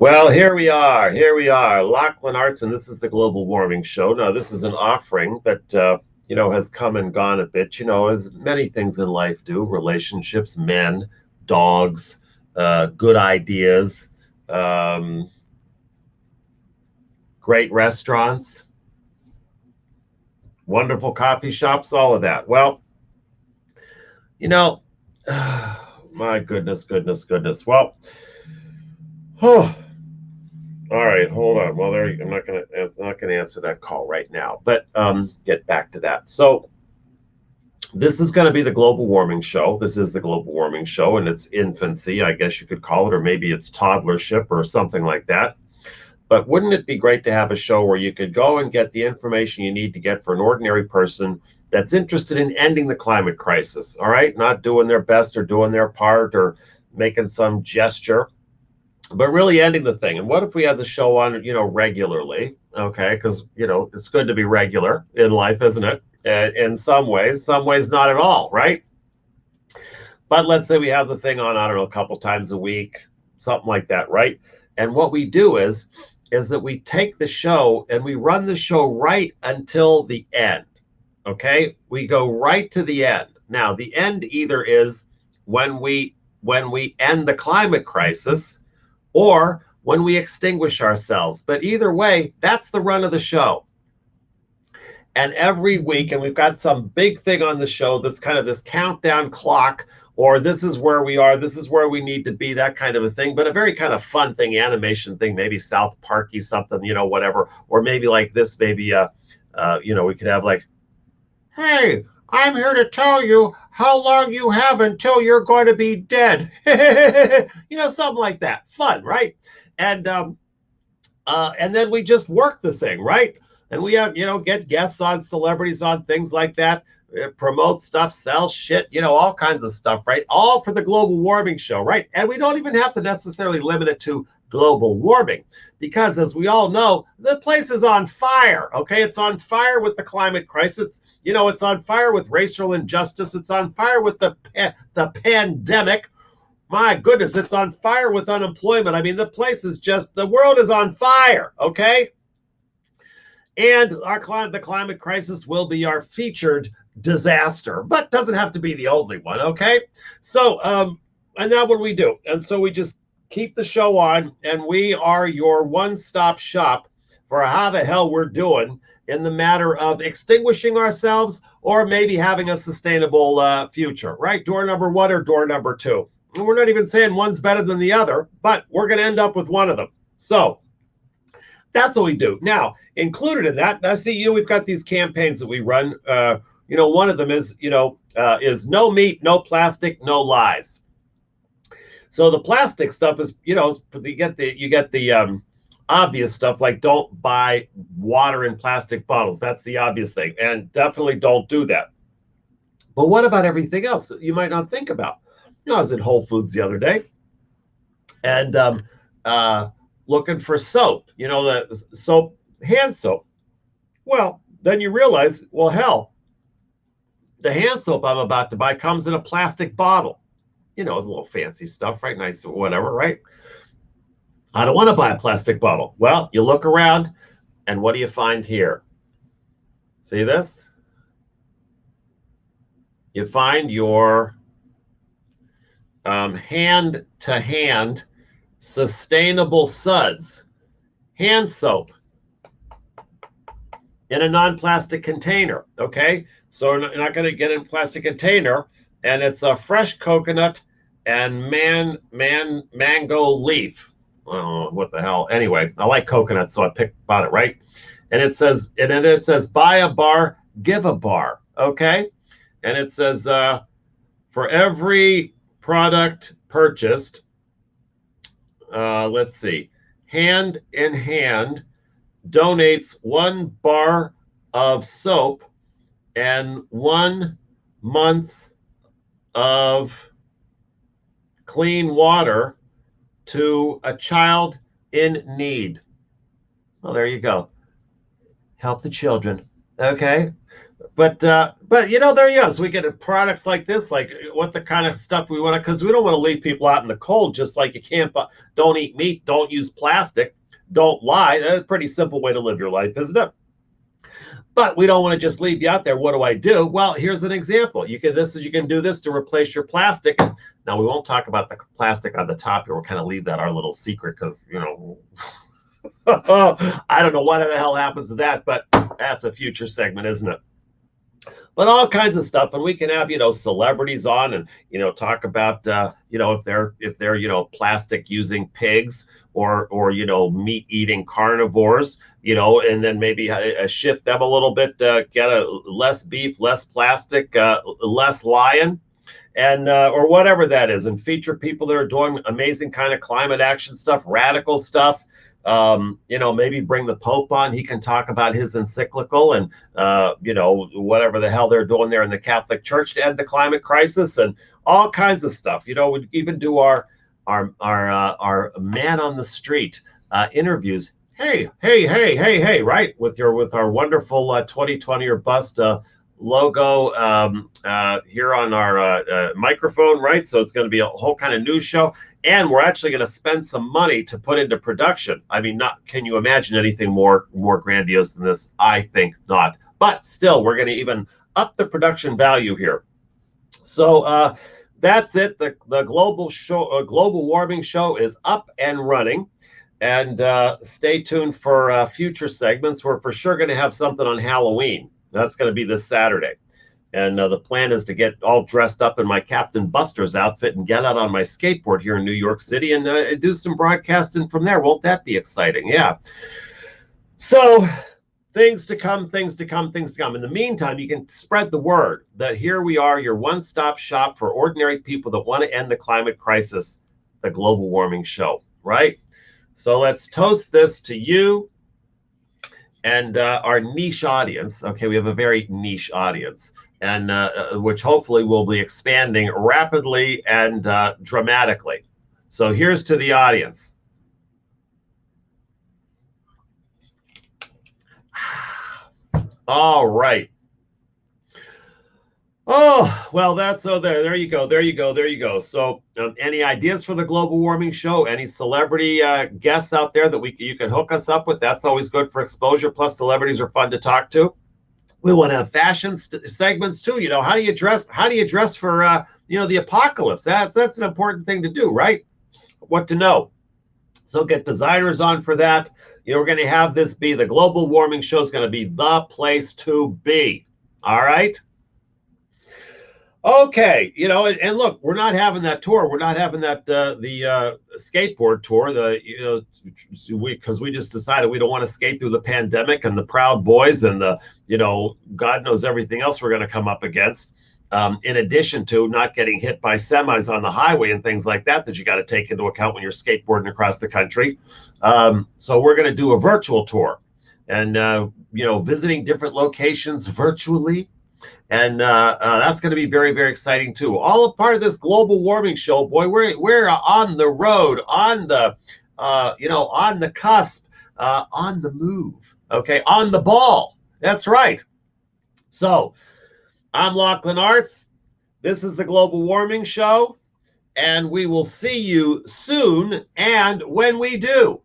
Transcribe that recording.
Well, here we are. Here we are. Lachlan Arts, and this is the Global Warming Show. Now, this is an offering that, has come and gone a bit, as many things in life do: relationships, men, dogs, good ideas, um, great restaurants, wonderful coffee shops, all of that. Well, you know, my goodness, goodness, goodness. Well, oh, all right, hold on. Well, there I'm not gonna answer that call right now, but get back to that. So this is going to be the Global Warming Show. This is the Global Warming Show in its infancy, I guess you could call it, or maybe it's toddlership or something like that. But wouldn't it be great to have a show where you could go and get the information you need to get for an ordinary person that's interested in ending the climate crisis? All right, not doing their best or doing their part or making some gesture, but really ending the thing. And what if we had the show on, regularly? Okay, because it's good to be regular in life, isn't it? In some ways not at all, right? But let's say we have the thing on, I don't know, a couple times a week, something like that, right? And what we do is that we take the show and we run the show right until the end. Okay, we go right to the end. Now, the end either is when we end the climate crisis, or when we extinguish ourselves. But either way, that's the run of the show. And every week, and we've got some big thing on the show that's kind of this countdown clock, or this is where we are, this is where we need to be, that kind of a thing, but a very kind of fun thing, animation thing, maybe South Parky something, whatever, or maybe like this, maybe we could have like, hey, I'm here to tell you how long you have until you're going to be dead. Something like that. Fun, right? And then we just work the thing, right? And we have, get guests on, celebrities on, things like that, promote stuff, sell shit, all kinds of stuff, right? All for the Global Warming Show, right? And we don't even have to necessarily limit it to global warming, because as we all know, the place is on fire. Okay, it's on fire with the climate crisis. It's on fire with racial injustice. It's on fire with the pandemic. My goodness, it's on fire with unemployment. I mean, the world is on fire. Okay, and the climate crisis will be our featured disaster, but doesn't have to be the only one. Okay, so and now what do we do? And so we just keep the show on, and we are your one-stop shop for how the hell we're doing in the matter of extinguishing ourselves, or maybe having a sustainable future, right? Door number one or door number two. And we're not even saying one's better than the other, but we're going to end up with one of them. So that's what we do. Now, included in that, now see, we've got these campaigns that we run. One of them is no meat, no plastic, no lies. So the plastic stuff is, you get the obvious stuff, like don't buy water in plastic bottles. That's the obvious thing, and definitely don't do that. But what about everything else that you might not think about? I was at Whole Foods the other day, and looking for soap. The soap, hand soap. Well, then you realize, well, hell, the hand soap I'm about to buy comes in a plastic bottle. It's a little fancy stuff, right? Nice, whatever, right? I don't want to buy a plastic bottle. Well, you look around, and what do you find here? See this? You find your hand-to-hand sustainable suds hand soap in a non-plastic container. Okay, so you're not going to get in a plastic container, and it's a fresh coconut and mango leaf. Oh, what the hell? Anyway, I like coconut, so I picked about it, right? And it says buy a bar, give a bar. Okay, and it says for every product purchased, let's see, Hand in Hand donates 1 bar of soap and 1 month of clean water to a child in need. Well, there you go. Help the children. Okay. But you know, there you go. So we get products like this, like what the kind of stuff we want to, because we don't want to leave people out in the cold. Just like you can't, don't eat meat, don't use plastic, don't lie. That's a pretty simple way to live your life, isn't it? But we don't want to just leave you out there. What do I do? Well, here's an example. You can do this to replace your plastic. Now we won't talk about the plastic on the top here. We'll kind of leave that our little secret because you know I don't know what the hell happens to that, but that's a future segment, isn't it? But all kinds of stuff, and we can have celebrities on, and talk about if they're plastic using pigs, or meat eating carnivores, and then maybe shift them a little bit, get a less beef, less plastic, less lion, and or whatever that is, and feature people that are doing amazing kind of climate action stuff, radical stuff. Maybe bring the Pope on. He can talk about his encyclical and, whatever the hell they're doing there in the Catholic Church to end the climate crisis and all kinds of stuff. We even do our man on the street interviews. Hey, hey, hey, hey, hey, right? With our wonderful 2020 or bust logo here on our microphone, right? So it's going to be a whole kind of news show. And we're actually going to spend some money to put into production. I mean, can you imagine anything more grandiose than this? I think not. But still, we're going to even up the production value here. So that's it. The global warming show is up and running. And stay tuned for future segments. We're for sure going to have something on Halloween. That's going to be this Saturday. And the plan is to get all dressed up in my Captain Buster's outfit and get out on my skateboard here in New York City and do some broadcasting from there. Won't that be exciting? Yeah. So things to come, things to come, things to come. In the meantime, you can spread the word that here we are, your one-stop shop for ordinary people that want to end the climate crisis, the Global Warming Show, right? So let's toast this to you and our niche audience. Okay, we have a very niche audience, and which hopefully will be expanding rapidly and dramatically. So here's to the audience. All right. Oh, well, there you go. There you go. There you go. So any ideas for the global warming show? Any celebrity guests out there that you can hook us up with? That's always good for exposure. Plus, celebrities are fun to talk to. We want to have fashion segments too. How do you dress? How do you dress for the apocalypse? That's an important thing to do, right? What to know. So get designers on for that. We're going to have this be the global warming show is going to be the place to be. All right. Okay, and look, we're not having that tour. We're not having that the skateboard tour. Because we just decided we don't want to skate through the pandemic and the Proud Boys and the God knows everything else we're going to come up against. In addition to not getting hit by semis on the highway and things like that you got to take into account when you're skateboarding across the country. So we're going to do a virtual tour, and visiting different locations virtually. And that's going to be very, very exciting too. All a part of this global warming show, boy. We're on the road, on the on the cusp, on the move. Okay, on the ball. That's right. So I'm Lachlan Arts. This is the Global Warming Show, and we will see you soon. And when we do,